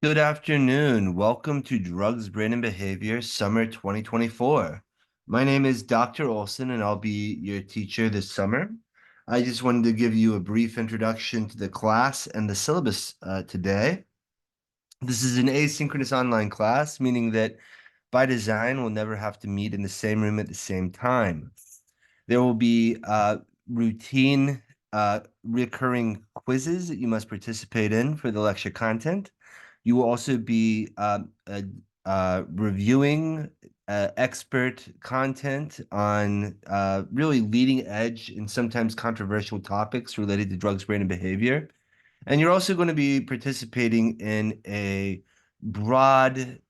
Good afternoon. Welcome to Drugs, Brain, and Behavior Summer 2024. My name is Dr. Olson, and I'll be your teacher this summer. I just wanted to give you a brief introduction to the class and the syllabus today. This is an asynchronous online class, meaning that by design, we'll never have to meet in the same room at the same time. There will be routine, recurring quizzes that you must participate in for the lecture content. You will also be reviewing expert content on really leading edge and sometimes controversial topics related to drugs, brain, and behavior. And you're also going to be participating in a broad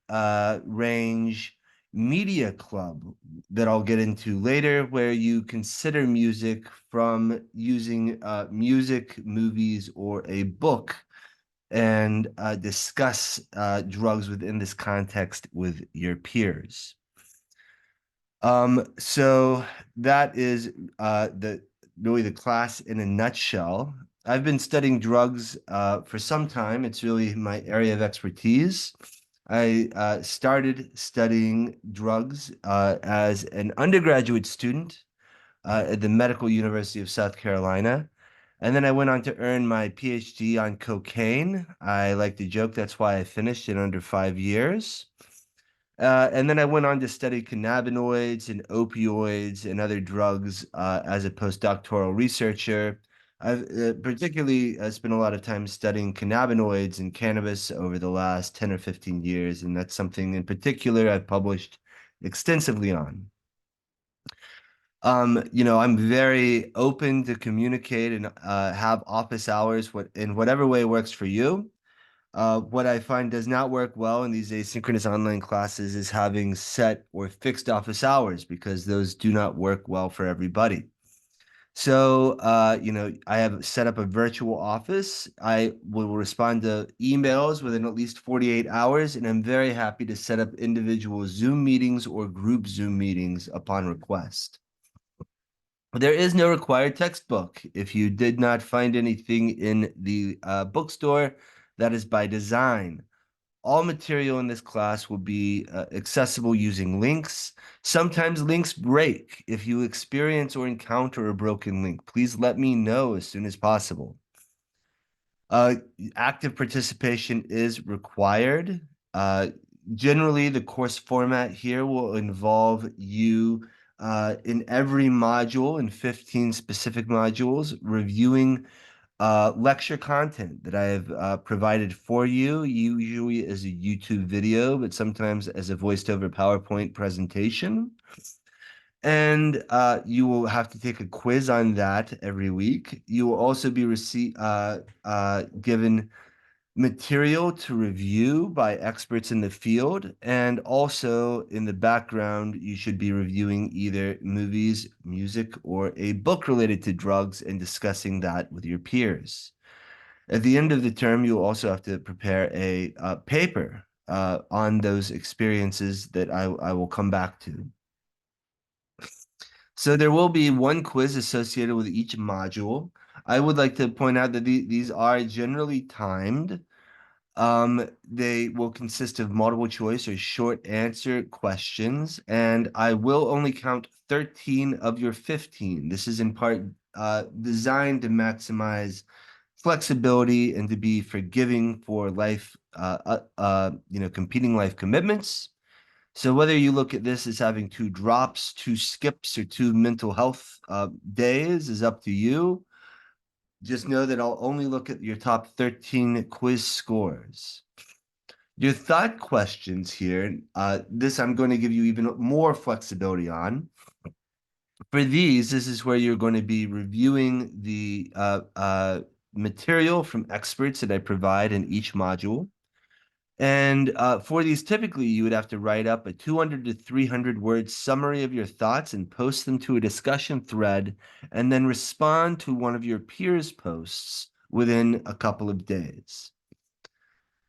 range media club that I'll get into later, where you consider music from using music, movies, or a book and discuss drugs within this context with your peers. So that is really the class in a nutshell. I've been studying drugs for some time. It's really my area of expertise. I started studying drugs as an undergraduate student at the Medical University of South Carolina. And then I went on to earn my PhD on cocaine. I like to joke that's why I finished in under 5 years. And then I went on to study cannabinoids and opioids and other drugs as a postdoctoral researcher. I've particularly spent a lot of time studying cannabinoids and cannabis over the last 10 or 15 years, and that's something in particular I've published extensively on. I'm very open to communicate and have office hours in whatever way works for you. What I find does not work well in these asynchronous online classes is having set or fixed office hours because those do not work well for everybody. So, I have set up a virtual office. I will respond to emails within at least 48 hours, and I'm very happy to set up individual Zoom meetings or group Zoom meetings upon request. There is no required textbook. If you did not find anything in the bookstore, that is by design. All material in this class will be accessible using links. Sometimes links break. If you experience or encounter a broken link, please let me know as soon as possible. Uh, Active participation is required. Uh, Generally, the course format here will involve you in every module, in 15 specific modules, reviewing lecture content that I have provided for you, usually as a YouTube video, but sometimes as a voiced over PowerPoint presentation. And you will have to take a quiz on that every week. You will also be given material to review by experts in the field. And also in the background, you should be reviewing either movies, music, or a book related to drugs and discussing that with your peers. At the end of the term, you'll also have to prepare a paper on those experiences that I will come back to. So there will be one quiz associated with each module. I would like to point out that these are generally timed. They will consist of multiple choice or short answer questions, and I will only count 13 of your 15. This is in part designed to maximize flexibility and to be forgiving for life, competing life commitments. So whether you look at this as having two drops, two skips, or two mental health days is up to you. Just know that I'll only look at your top 13 quiz scores. Your thought questions here, this I'm going to give you even more flexibility on. For these, this is where you're going to be reviewing the material from experts that I provide in each module. And for these, typically, you would have to write up a 200 to 300 word summary of your thoughts and post them to a discussion thread, and then respond to one of your peers' posts within a couple of days.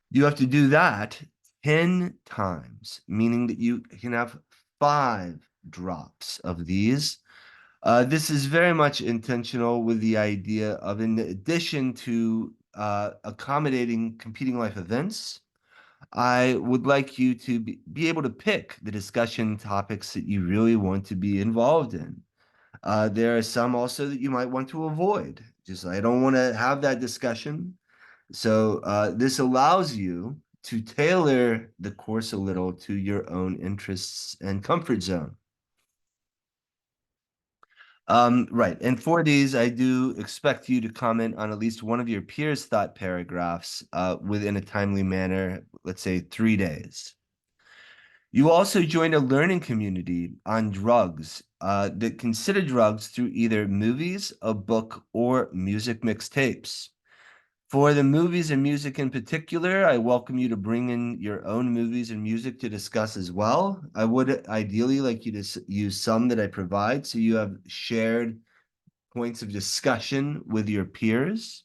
You have to do that 10 times, meaning that you can have 5 drops of these. This is very much intentional with the idea of, in addition to accommodating competing life events, I would like you to be able to pick the discussion topics that you really want to be involved in. There are some also that you might want to avoid. Just I don't want to have that discussion. So this allows you to tailor the course a little to your own interests and comfort zone. Right. And for these, I do expect you to comment on at least one of your peers' thought paragraphs within a timely manner, let's say 3 days. You also joined a learning community on drugs that consider drugs through either movies, a book, or music mixtapes. For the movies and music in particular, I welcome you to bring in your own movies and music to discuss as well. I would ideally like you to use some that I provide so you have shared points of discussion with your peers.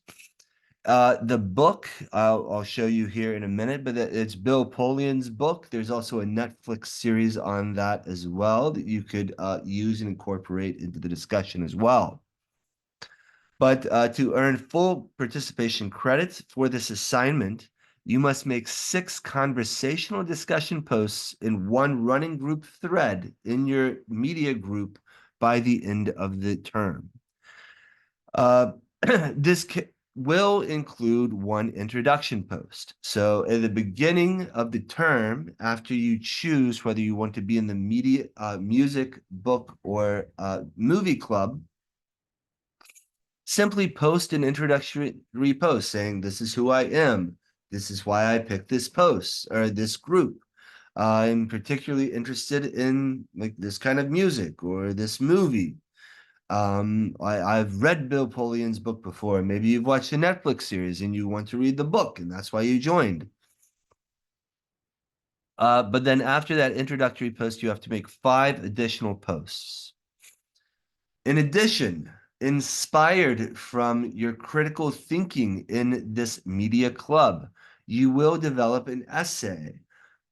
The book I'll show you here in a minute, but it's Bill Polian's book. There's also a Netflix series on that as well that you could use and incorporate into the discussion as well. But to earn full participation credits for this assignment, you must make 6 conversational discussion posts in one running group thread in your media group by the end of the term. Uh, this will include one introduction post. So at the beginning of the term, after you choose whether you want to be in the media, music, book, or movie club, simply post an introductory post saying, "This is who I am. This is why I picked this post or this group. I'm particularly interested in like this kind of music or this movie. I've read Bill Polian's book before. Maybe you've watched a Netflix series and you want to read the book, and that's why you joined." But then after that introductory post, you have to make 5 additional posts. In addition, inspired from your critical thinking in this media club, you will develop an essay.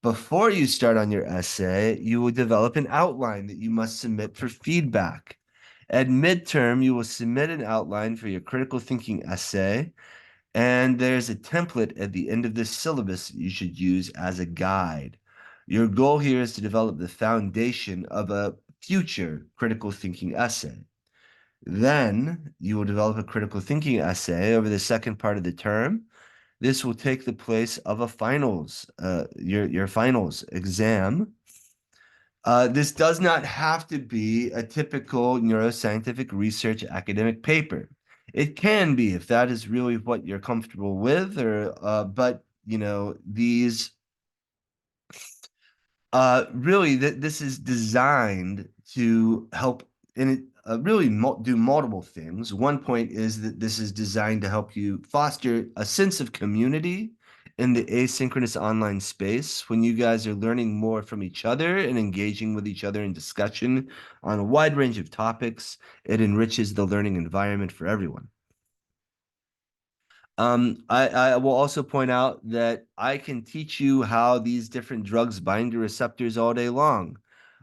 Before you start on your essay, you will develop an outline that you must submit for feedback. At midterm, you will submit an outline for your critical thinking essay, and there's a template at the end of this syllabus that you should use as a guide. Your goal here is to develop the foundation of a future critical thinking essay. Then you will develop a critical thinking essay over the second part of the term. This will take the place of a finals, your finals exam. This does not have to be a typical neuroscientific research academic paper. It can be if that is really what you're comfortable with, or but these really this is designed to help and it really do multiple things. One point is that this is designed to help you foster a sense of community in the asynchronous online space when you guys are learning more from each other and engaging with each other in discussion on a wide range of topics. It enriches the learning environment for everyone. I will also point out that I can teach you how these different drugs bind to receptors all day long.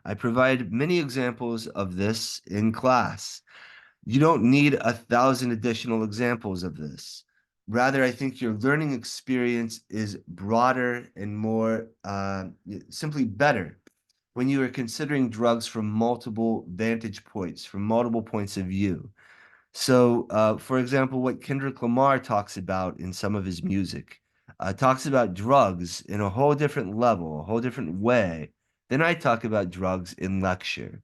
I provide many examples of this in class. You don't need 1,000 additional examples of this. Rather, I think your learning experience is broader and more simply better when you are considering drugs from multiple vantage points, from multiple points of view. So, for example, what Kendrick Lamar talks about in some of his music, talks about drugs in a whole different level, a whole different way than I talk about drugs in lecture.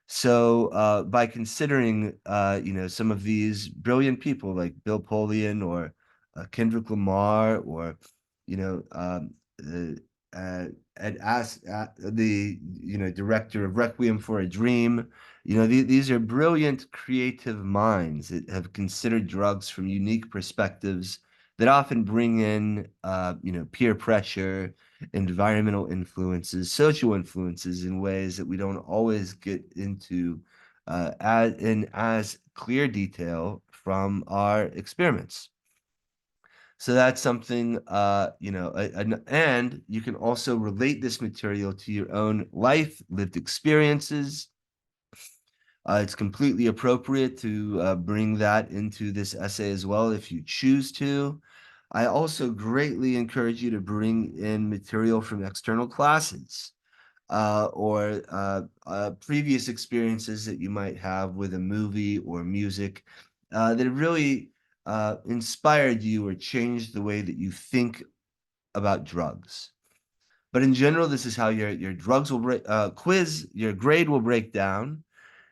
So, by considering, some of these brilliant people like Bill Polian or Kendrick Lamar or, you know, Ed the director of Requiem for a Dream, these are brilliant creative minds that have considered drugs from unique perspectives that often bring in, peer pressure, environmental influences, social influences in ways that we don't always get into as clear detail from our experiments. So that's something, and you can also relate this material to your own life, lived experiences. It's completely appropriate to bring that into this essay as well if you choose to. I also greatly encourage you to bring in material from external classes or previous experiences that you might have with a movie or music that have really inspired you or changed the way that you think about drugs. But in general, this is how your drugs will your grade will break down.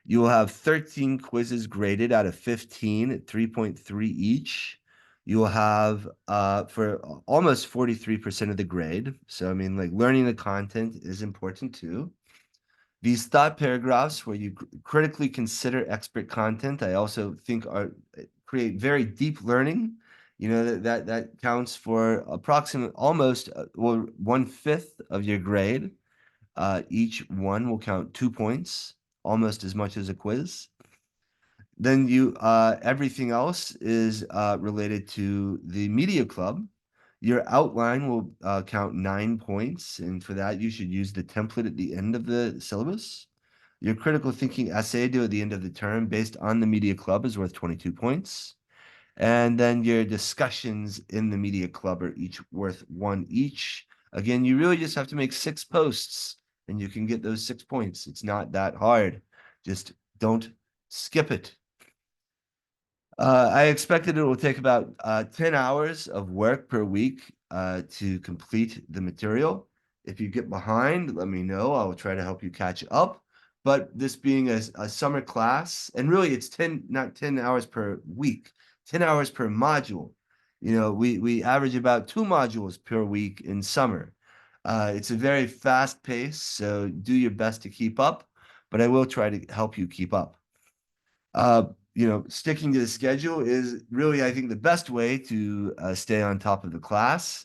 You will have 13 quizzes graded out of 15 at 3.3 each. You will have for almost 43% of the grade. So I mean, like learning the content is important too. These thought paragraphs where you critically consider expert content, I also think are create very deep learning. You know that counts for approximately almost well 1/5 of your grade. Each one will count 2 points, almost as much as a quiz. Then you everything else is related to the media club. Your outline will count 9 points, and for that you should use the template at the end of the syllabus. Your critical thinking essay due at the end of the term based on the media club is worth 22 points. And then your discussions in the media club are each worth 1 each. Again, you really just have to make 6 posts and you can get those 6 points. It's not that hard. Just don't skip it. I expected it will take about 10 hours of work per week to complete the material. If you get behind, let me know. I will try to help you catch up. But this being a summer class, and really it's 10, not 10 hours per week, 10 hours per module. You know, we average about 2 modules per week in summer. It's a very fast pace, so do your best to keep up, but I will try to help you keep up. Uh, Sticking to the schedule is really, I think, the best way to stay on top of the class.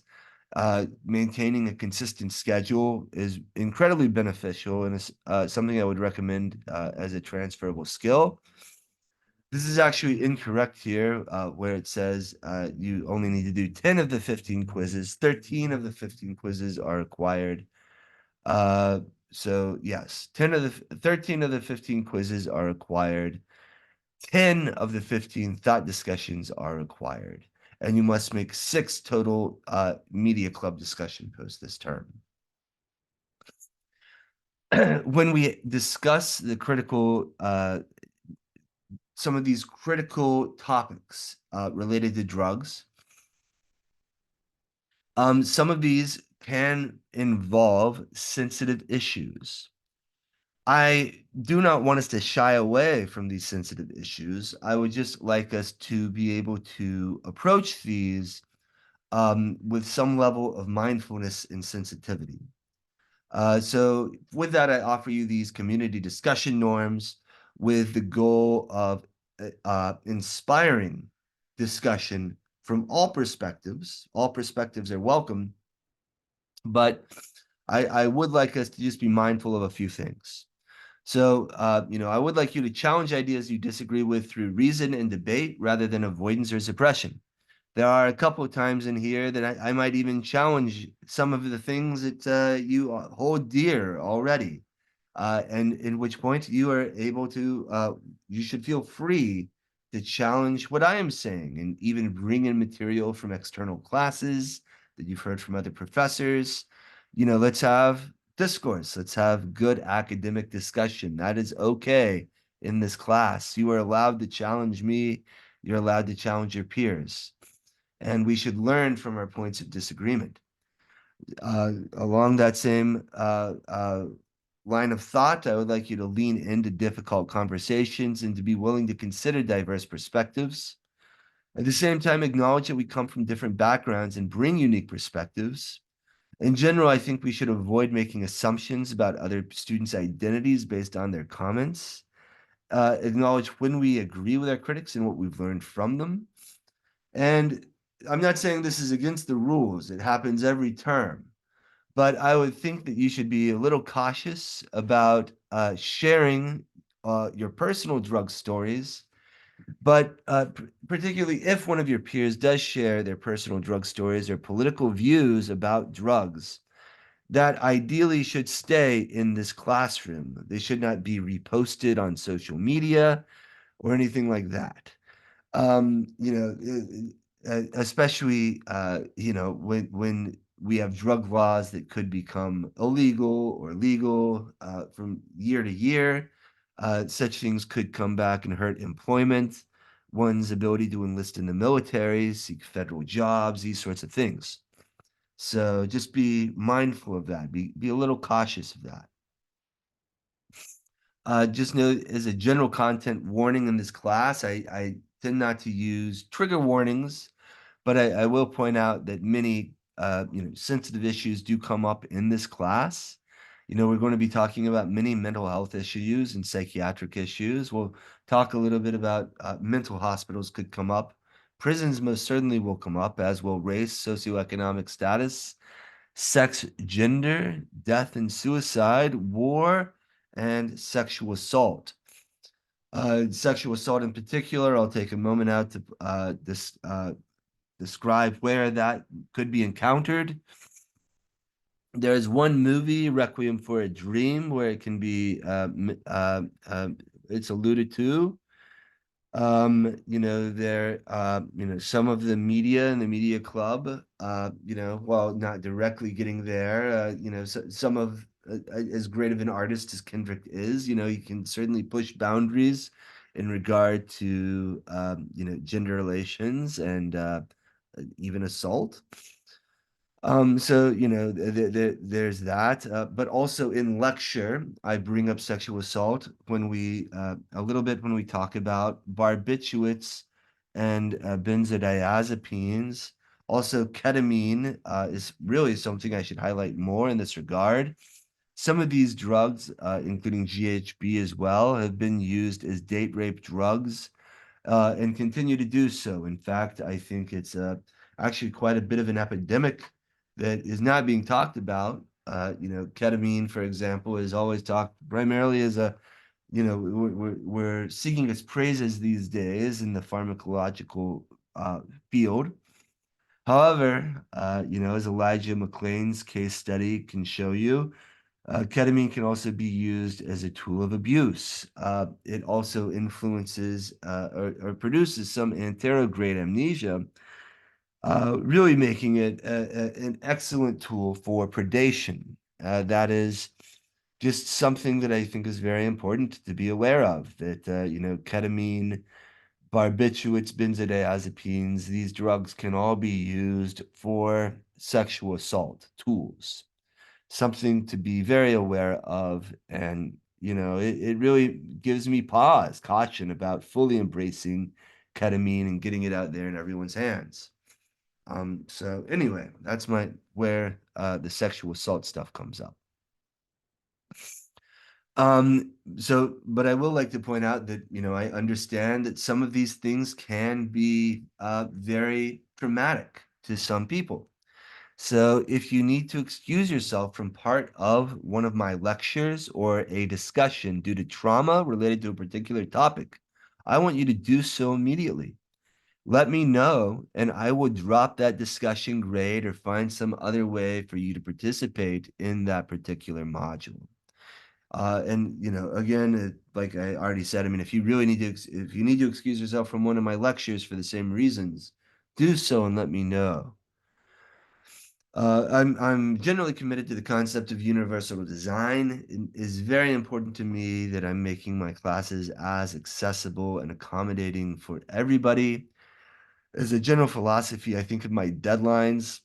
Maintaining a consistent schedule is incredibly beneficial and is something I would recommend as a transferable skill. This is actually incorrect here, where it says you only need to do 10 of the 15 quizzes. 13 of the 15 quizzes are required. Uh, so yes, 13 of the 15 quizzes are required. 10 of the 15 thought discussions are required, and you must make 6 total media club discussion posts this term. When we discuss some of these critical topics related to drugs, some of these can involve sensitive issues. I do not want us to shy away from these sensitive issues. I would just like us to be able to approach these with some level of mindfulness and sensitivity. So, with that, I offer you these community discussion norms with the goal of inspiring discussion from all perspectives. All perspectives are welcome, but I would like us to just be mindful of a few things. So, I would like you to challenge ideas you disagree with through reason and debate rather than avoidance or suppression. There are a couple of times in here that I might even challenge some of the things that you hold dear already, and in which point you are able to, you should feel free to challenge what I am saying and even bring in material from external classes that you've heard from other professors. Let's have discourse. Let's have good academic discussion. That is okay in this class. You are allowed to challenge me. You're allowed to challenge your peers. And we should learn from our points of disagreement. Along that same line of thought, I would like you to lean into difficult conversations and to be willing to consider diverse perspectives. At the same time, acknowledge that we come from different backgrounds and bring unique perspectives. In general, I think we should avoid making assumptions about other students' identities based on their comments. Acknowledge when we agree with our critics and what we've learned from them. And I'm not saying this is against the rules, it happens every term. But I would think that you should be a little cautious about sharing your personal drug stories. But particularly if one of your peers does share their personal drug stories or political views about drugs, that ideally should stay in this classroom. They should not be reposted on social media or anything like that. Um, you know, especially when we have drug laws that could become illegal or legal from year to year. Such things could come back and hurt employment, one's ability to enlist in the military, seek federal jobs, these sorts of things. So just be mindful of that. Be a little cautious of that. Just know as a general content warning in this class, I tend not to use trigger warnings, but I will point out that many sensitive issues do come up in this class. We're going to be talking about many mental health issues and psychiatric issues. We'll talk a little bit about mental hospitals could come up. Prisons most certainly will come up, as will race, socioeconomic status, sex, gender, death and suicide, war, and sexual assault. Sexual assault in particular, I'll take a moment out to describe where that could be encountered. There's one movie, Requiem for a Dream, where it can be it's alluded to. Some of the media and the media club, while not directly getting there, some of as great of an artist as Kendrick is, he can certainly push boundaries in regard to, gender relations and even assault. So there's that, but also in lecture, I bring up sexual assault when we a little bit when we talk about barbiturates and benzodiazepines. Also, ketamine is really something I should highlight more in this regard. Some of these drugs, including GHB as well, have been used as date rape drugs and continue to do so. In fact, I think it's actually quite a bit of an epidemic that is not being talked about. Ketamine, for example, is always talked primarily as we're seeking its praises these days in the pharmacological field. However, as Elijah McClain's case study can show you, ketamine can also be used as a tool of abuse. It also influences or produces some anterograde amnesia, really making it an excellent tool for predation. That is just something that I think is very important to be aware of, that, ketamine, barbiturates, benzodiazepines, these drugs can all be used for sexual assault tools, something to be very aware of. And, it really gives me pause, caution about fully embracing ketamine and getting it out there in everyone's hands. So anyway, that's where the sexual assault stuff comes up. But I will like to point out that, I understand that some of these things can be very traumatic to some people. So if you need to excuse yourself from part of one of my lectures or a discussion due to trauma related to a particular topic, I want you to do so immediately. Let me know, and I will drop that discussion grade or find some other way for you to participate in that particular module. And again, like I already said, I mean, if you need to excuse yourself from one of my lectures for the same reasons, do so and let me know. I'm generally committed to the concept of universal design. It is very important to me that I'm making my classes as accessible and accommodating for everybody. As a general philosophy, I think of my deadlines,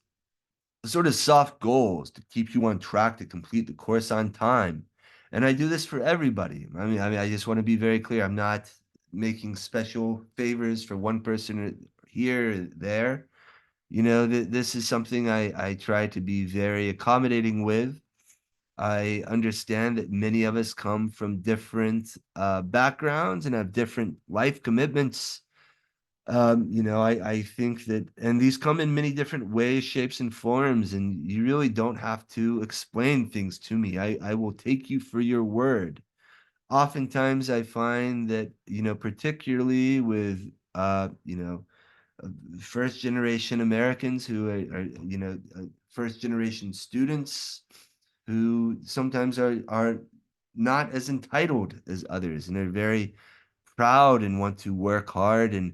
sort of soft goals to keep you on track to complete the course on time. And I do this for everybody. I just want to be very clear. I'm not making special favors for one person here or there. This is something I try to be very accommodating with. I understand that many of us come from different backgrounds and have different life commitments. I think that, and these come in many different ways, shapes, and forms, and you really don't have to explain things to me. I will take you for your word. Oftentimes, I find that, particularly with, first generation Americans who are first generation students who sometimes are not as entitled as others, and they're very proud and want to work hard and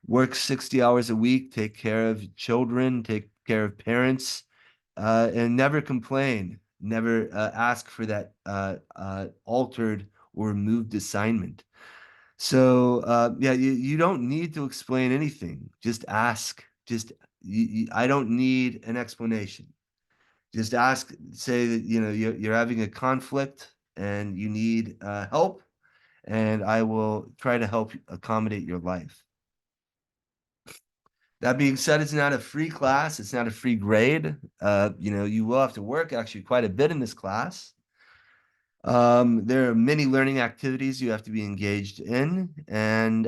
work 60 hours a week, take care of children, take care of parents, and never complain, never ask for that altered or removed assignment. So yeah, you don't need to explain anything. Just ask. Just I don't need an explanation. Just ask. Say that you're having a conflict and you need help, and I will try to help accommodate your life. That being said, it's not a free class. It's not a free grade. You will have to work actually quite a bit in this class. There are many learning activities you have to be engaged in, and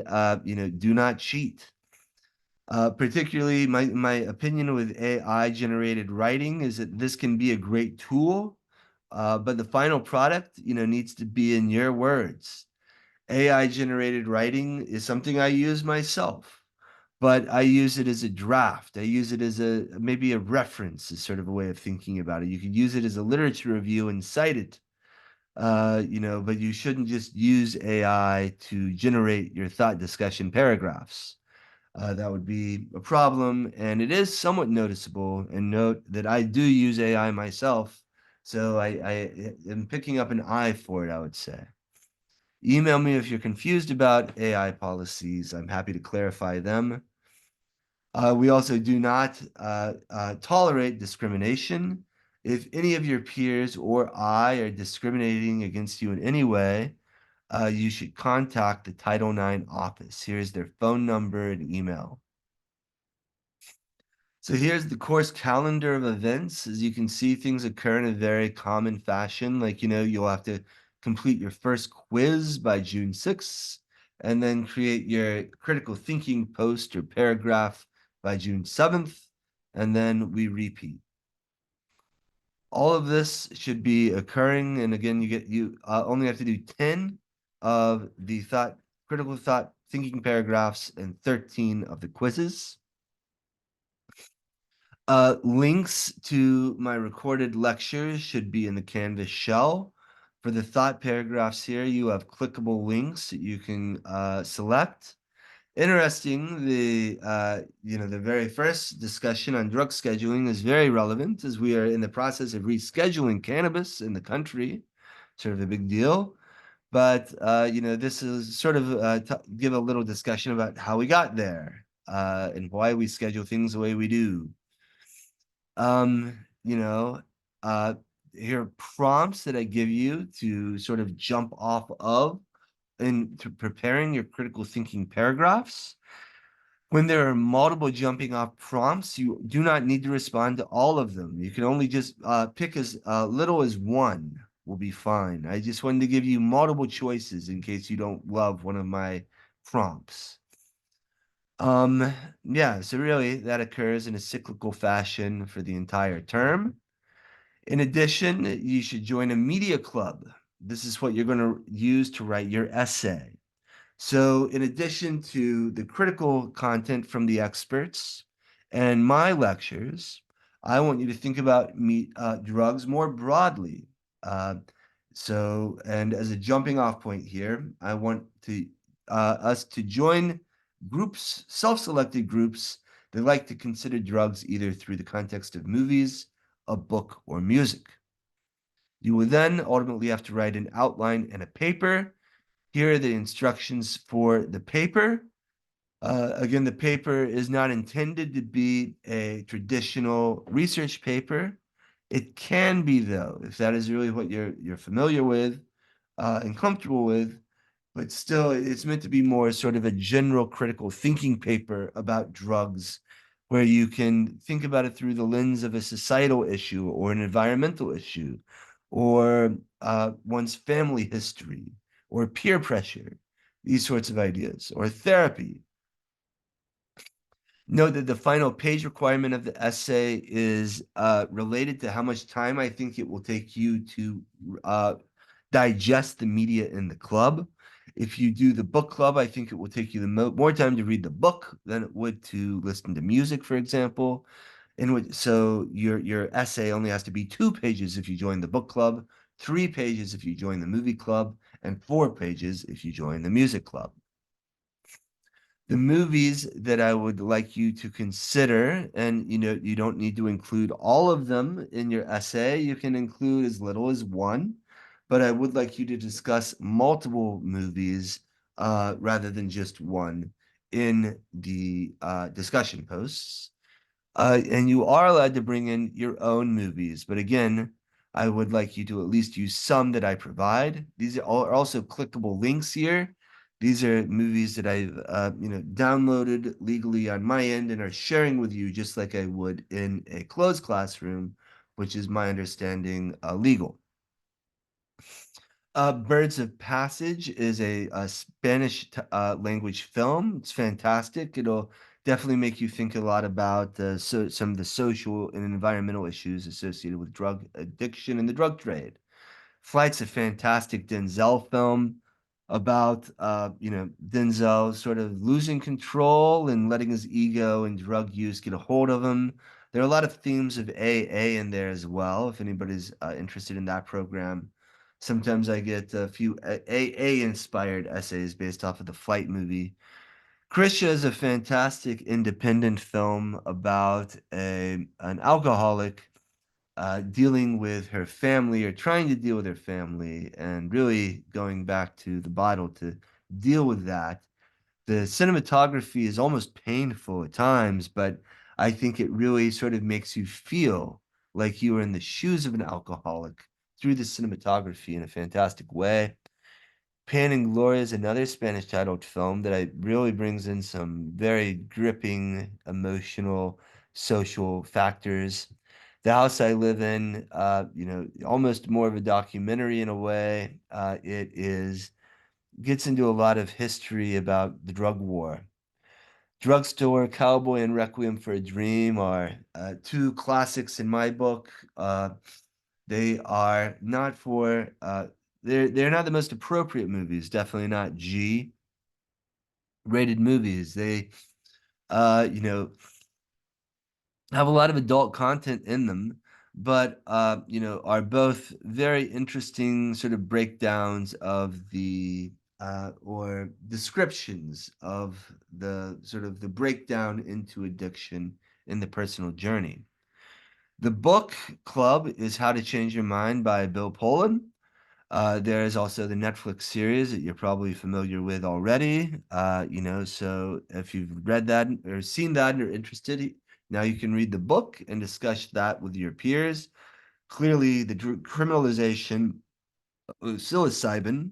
do not cheat. Particularly, my opinion with AI generated writing is that this can be a great tool, but the final product, needs to be in your words. AI generated writing is something I use myself, but I use it as a draft. I use it as maybe a reference, is sort of a way of thinking about it. You could use it as a literature review and cite it, but you shouldn't just use AI to generate your thought discussion paragraphs. That would be a problem, and it is somewhat noticeable. And note that I do use AI myself, so I am picking up an eye for it, I would say. Email me if you're confused about AI policies. I'm happy to clarify them. We also do not tolerate discrimination. If any of your peers or I are discriminating against you in any way, you should contact the Title IX office. Here's their phone number and email. So here's the course calendar of events. As you can see, things occur in a very common fashion. Like, you'll have to complete your first quiz by June 6th, and then create your critical thinking post or paragraph by June 7th, and then we repeat. All of this should be occurring, and again, you only have to do 10 of the critical thought thinking paragraphs and 13 of the quizzes. Links to my recorded lectures should be in the Canvas shell. For the thought paragraphs here, you have clickable links that you can select. Interesting, the very first discussion on drug scheduling is very relevant as we are in the process of rescheduling cannabis in the country. Sort of a big deal. But this is sort of give a little discussion about how we got there and why we schedule things the way we do. Um, you know, uh, Here are prompts that I give you to sort of jump off of into preparing your critical thinking paragraphs. When there are multiple jumping off prompts, you do not need to respond to all of them. You can only just pick as little as one will be fine. I just wanted to give you multiple choices in case you don't love one of my prompts. Yeah, so really that occurs in a cyclical fashion for the entire term. In addition, you should join a media club. This is what you're going to use to write your essay. So, in addition to the critical content from the experts and my lectures, I want you to think about drugs more broadly. Uh, and as a jumping off point here, I want us to join groups, self-selected groups that like to consider drugs either through the context of movies, a book, or music. You will then ultimately have to write an outline and a paper. Here are the instructions for the paper. Again, the paper is not intended to be a traditional research paper. It can be, though, if that is really what you're familiar with and comfortable with. But still, it's meant to be more sort of a general critical thinking paper about drugs, where you can think about it through the lens of a societal issue or an environmental issue, or one's family history, or peer pressure, these sorts of ideas, or therapy. Note that the final page requirement of the essay is related to how much time I think it will take you to digest the media in the club. If you do the book club, I think it will take you more time to read the book than it would to listen to music, for example. So your essay only has to be 2 pages if you join the book club, 3 pages if you join the movie club, and 4 pages if you join the music club. The movies that I would like you to consider, and you don't need to include all of them in your essay. You can include as little as one, but I would like you to discuss multiple movies rather than just one in the discussion posts. And you are allowed to bring in your own movies, but again, I would like you to at least use some that I provide. These are also clickable links here. These are movies that I've downloaded legally on my end and are sharing with you just like I would in a closed classroom, which is my understanding legal. Birds of Passage is a Spanish language film. It's fantastic. It'll definitely make you think a lot about some of the social and environmental issues associated with drug addiction and the drug trade. Flight's a fantastic Denzel film about Denzel sort of losing control and letting his ego and drug use get a hold of him. There are a lot of themes of AA in there as well, if anybody's interested in that program. Sometimes I get a few AA inspired essays based off of the Flight movie. Krisha is a fantastic independent film about an alcoholic dealing with her family or trying to deal with her family and really going back to the Bible to deal with that. The cinematography is almost painful at times, but I think it really sort of makes you feel like you are in the shoes of an alcoholic through the cinematography in a fantastic way. Pan and Gloria is another Spanish titled film that I really brings in some very gripping emotional social factors. The House I Live in, almost more of a documentary in a way. It is gets into a lot of history about the drug war. Drugstore Cowboy and Requiem for a Dream are two classics in my book. They are not for they're not the most appropriate movies, definitely not G rated movies. They you know have a lot of adult content in them, but are both very interesting sort of breakdowns of the or descriptions of the sort of the breakdown into addiction in the personal journey. The book club is How to Change Your Mind by Bill Poland. There is also the Netflix series that you're probably familiar with already. So if you've read that or seen that and are interested, now you can read the book and discuss that with your peers. Clearly, the criminalization of psilocybin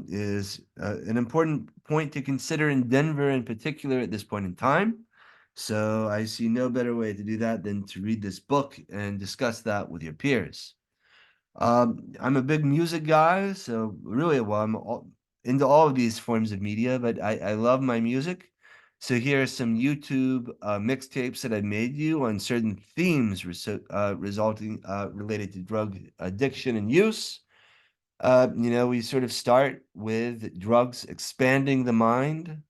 is an important point to consider in Denver in particular at this point in time. So I see no better way to do that than to read this book and discuss that with your peers. I'm a big music guy, so really, well, into all of these forms of media, but I love my music. So here are some YouTube mixtapes that I made you on certain themes resulting related to drug addiction and use. We sort of start with drugs expanding the mind,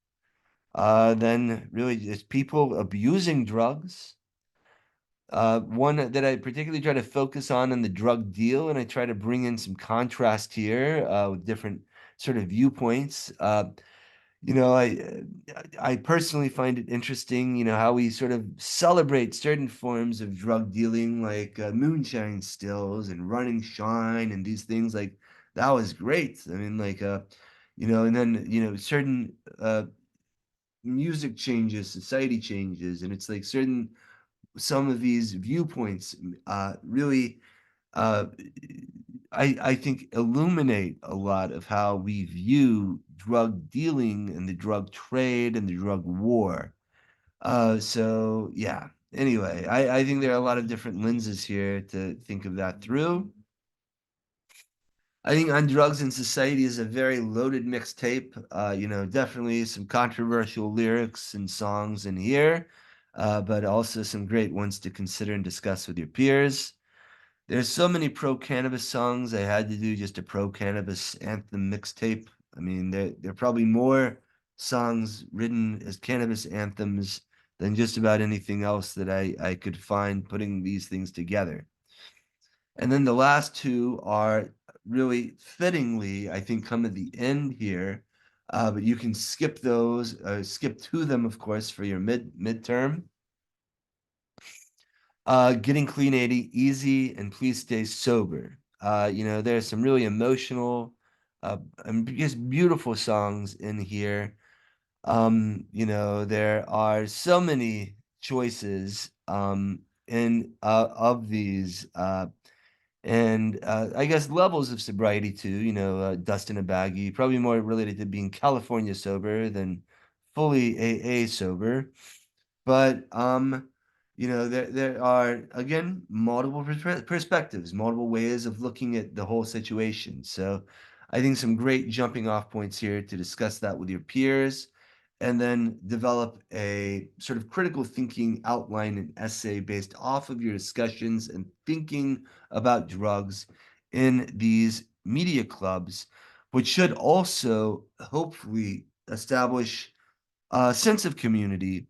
then really just people abusing drugs. One that I particularly try to focus on in the drug deal, and I try to bring in some contrast here with different sort of viewpoints. I personally find it interesting, how we sort of celebrate certain forms of drug dealing, like moonshine stills and running shine and these things. Like that was great. I mean, and then certain music changes, society changes, and it's like certain some of these viewpoints really uh, I think illuminate a lot of how we view drug dealing and the drug trade and the drug war. So yeah. Anyway, I think there are a lot of different lenses here to think of that through. I think On Drugs and Society is a very loaded mixtape. Definitely some controversial lyrics and songs in here, but also some great ones to consider and discuss with your peers. There's so many pro-cannabis songs. I had to do just a pro-cannabis anthem mixtape. I mean, there are probably more songs written as cannabis anthems than just about anything else that I could find putting these things together. And then the last two are really fittingly, I think, come at the end here. but you can skip those, skip to them, of course, for your midterm. Getting clean 80 easy, and please stay sober. There's some really emotional, and just beautiful songs in here. There are so many choices in of these and I guess levels of sobriety too. Dust in a baggie, probably more related to being California sober than fully AA sober. But there are again multiple perspectives, multiple ways of looking at the whole situation. So I think some great jumping off points here to discuss that with your peers, and then develop a sort of critical thinking outline and essay based off of your discussions and thinking about drugs in these media clubs, which should also hopefully establish a sense of community.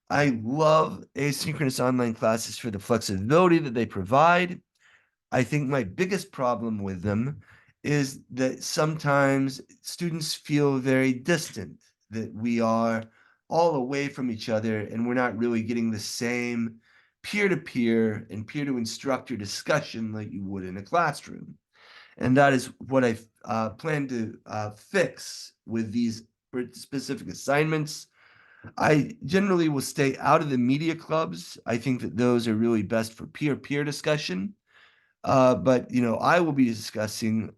I love asynchronous online classes for the flexibility that they provide. I think my biggest problem with them is that sometimes students feel very distant, that we are all away from each other and we're not really getting the same peer-to-peer and peer-to-instructor discussion like you would in a classroom. And that is what I plan to fix with these specific assignments. I generally will stay out of the media clubs. I think that those are really best for peer-peer discussion. But I will be discussing,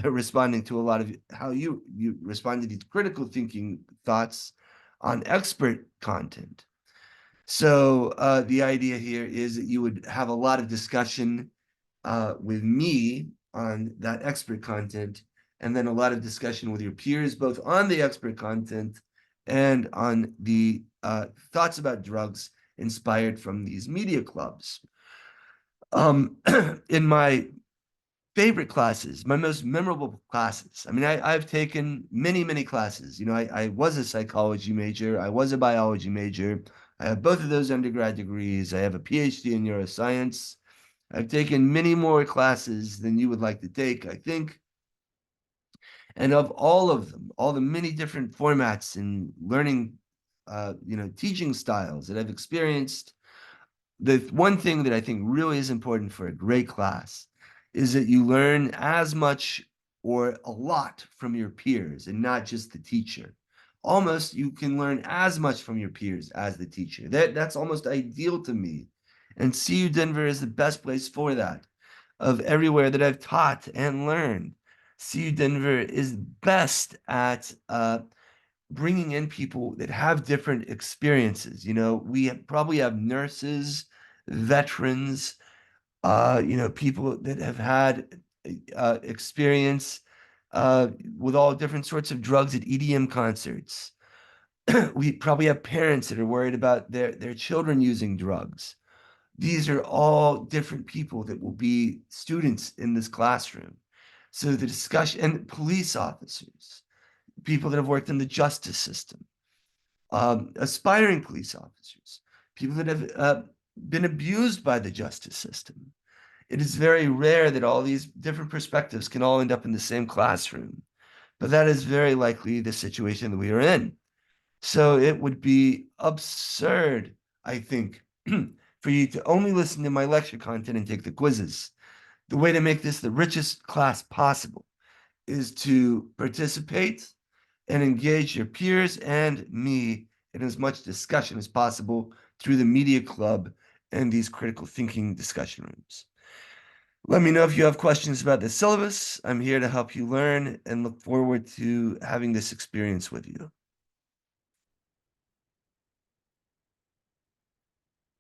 responding to a lot of how you respond to these critical thinking thoughts on expert content. So the idea here is that you would have a lot of discussion with me on that expert content, and then a lot of discussion with your peers, both on the expert content and on the thoughts about drugs inspired from these media clubs. In my favorite classes, my most memorable classes. I mean, I've taken many, many classes. I was a psychology major. I was a biology major. I have both of those undergrad degrees. I have a PhD in neuroscience. I've taken many more classes than you would like to take, I think. And of all of them, all the many different formats and learning, teaching styles that I've experienced, the one thing that I think really is important for a great class is that you learn as much or a lot from your peers and not just the teacher. Almost you can learn as much from your peers as the teacher. That's almost ideal to me. And CU Denver is the best place for that. Of everywhere that I've taught and learned, CU Denver is best at bringing in people that have different experiences. We probably have nurses, veterans, people that have had experience with all different sorts of drugs at EDM concerts. We probably have parents that are worried about their children using drugs. These are all different people that will be students in this classroom. So the discussion, and police officers, people that have worked in the justice system, aspiring police officers, people that have been abused by the justice system. It is very rare that all these different perspectives can all end up in the same classroom, but that is very likely the situation that we are in. So it would be absurd, I think, for you to only listen to my lecture content and take the quizzes. The way to make this the richest class possible is to participate and engage your peers and me in as much discussion as possible through the media club and these critical thinking discussion rooms. Let me know if you have questions about the syllabus. I'm here to help you learn and look forward to having this experience with you.